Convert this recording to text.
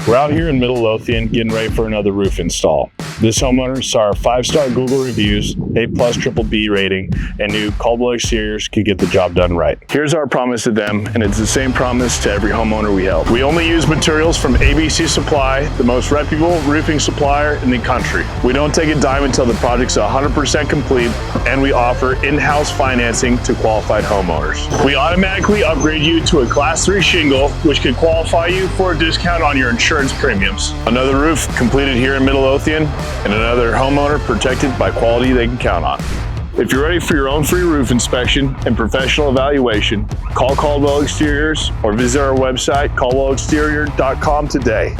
We're out here in Midlothian getting ready for another roof install. This homeowner saw our 5-star Google reviews, A+ triple B rating, and knew Caldwell Exteriors could get the job done right. Here's our promise to them, and it's the same promise to every homeowner we help. We only use materials from ABC Supply, the most reputable roofing supplier in the country. We don't take a dime until the project's 100% complete, and we offer in-house financing to qualified homeowners. We automatically upgrade you to a Class 3 shingle, which could qualify you for a discount on your insurance premiums. Another roof completed here in Midlothian, and another homeowner protected by quality they can count on. If you're ready for your own free roof inspection and professional evaluation, call Caldwell Exteriors or visit our website, caldwellexterior.com today.